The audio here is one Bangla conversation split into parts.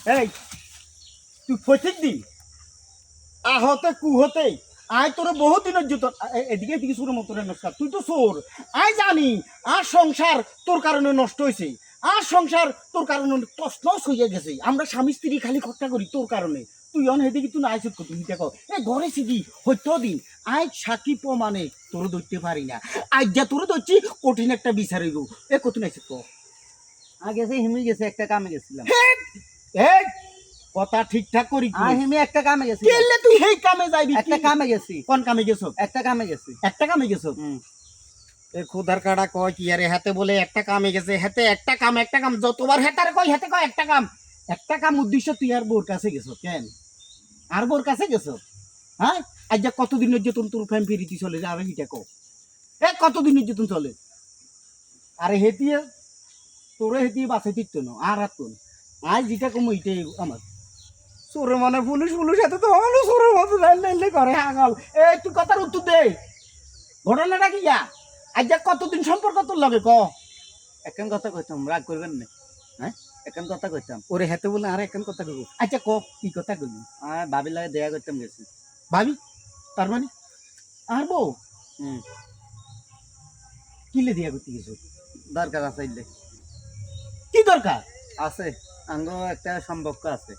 এই তুই ফঠিক দি আহতে কুহতে আয় তোর বহু দিনের জুতো এদিকে এদিকে সুরের মতো নষ্ট তুই তো চোর আয় জানি আর সংসার তোর কারণে নষ্ট হয়েছে আর সংসার তোর কারণে তছনছ হয়ে গেছে আমরা স্বামী স্ত্রী খালি খরচা করি তোর কারণে তুই অন হেদিকে তুই আইসত কত তুই দেখো এ ঘরে সিগি হইতো দিন আয় সাকি প্রমাণে তোর ধরতে পারি না আজ যা তোর ধরছি কঠিন একটা বিচার হইব এ কত নাইছে তো গেছে হিমি গেছে একটা কামে গেছিলাম এই কথা ঠিকঠাক করি হিমি একটা কামে গেছি কেলে তুই হেই কামে যাইবি একটা কামে গেছি কোন কামে গেছো একটা কামে গেছি একটা কামে গেছো এ খুদার কাটা কয় কি আরে হাতে বলে একটা কামে গেছে হাতে একটা কাম যতবার হেতারে কয় হাতে কয় একটা কাম উদ্দেশ্য তুই আর বোর কাছে গেছো কেন আর বোর কাছে গেছো হ্যাঁ আজ যা কতদিনের যেতন তোর ফ্যাম ফিরিতি চলে যাবে হিটা কো এ কতদিনের যেতন চলে আরে হেতিয়ে তোরে হেতিয়ে বাসে দিত না আর তো আজ যেটা কম ওইটাই আমার চোরে মানে পুলিশ হাতে তো হলো চোরের মতো লাইলে করে হাগল এই তুই কথার উত্তর দে ঘটনাটা কি যা আজ যা কতদিন সম্পর্ক তোর লাগে ক একখান কথা কইতাম রাগ করবেন না হ্যাঁ একখান কথা কইতাম ওরে হাতে বলে আর একখান কথা কইব আচ্ছা ক কি কথা কইবি ভাবির লাগে দেখা করতাম গেছি ভাবি তার মানে আর বউ কিলে দিয়া করতে গেছো দরকার আছে ইলে কি দরকার আছে আঙ্গ একটা সম্পর্ক আছে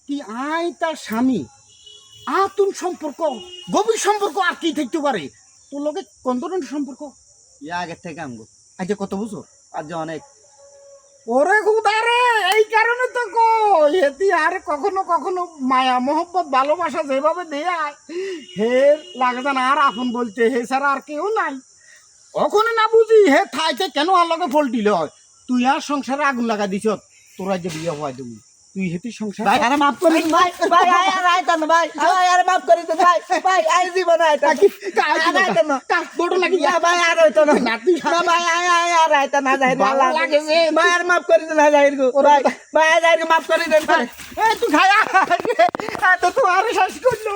কি আই তার স্বামী আতুন সম্পর্ক গভীর সম্পর্ক আর কি থাকতে পারে তোর লগে কোন ধরনের সম্পর্ক ইয়া আগের থেকে আঙ্গ আজ কত বছর আজ অনেক ওরে খুদারে এই কারণে তো কই এতি আর কখনো কখনো মায়া মোহব্বত ভালোবাসা যেভাবে দেয় হে লাগে না আর আপন বলতে হে ছাড়া আর কেউ নাই কখনো না বুঝি হে থাইতে কেন আর লগে ফল্টিল হয় তুই আর সংসারে আগুন লাগা দিছ তোরা যে বিয়ে হওয়াই দেবি তুই হেতি সংসার ভাই আরে মাফ করে দিন ভাই ভাই আর আইতাম না ভাই ভাই আরে মাফ করে দিন ভাই ভাই আই জীবন আইতাম কি আইতাম না বড় লাগি ইয়া ভাই আর হইতো না নাতি না ভাই আর আইতাম না যাই ভালো লাগে যে ভাই আর মাফ করে দিন হাজার গো ভাই ভাই হাজার মাফ করে দেন ভাই এ তুই খায়া তো আর শেষ করলো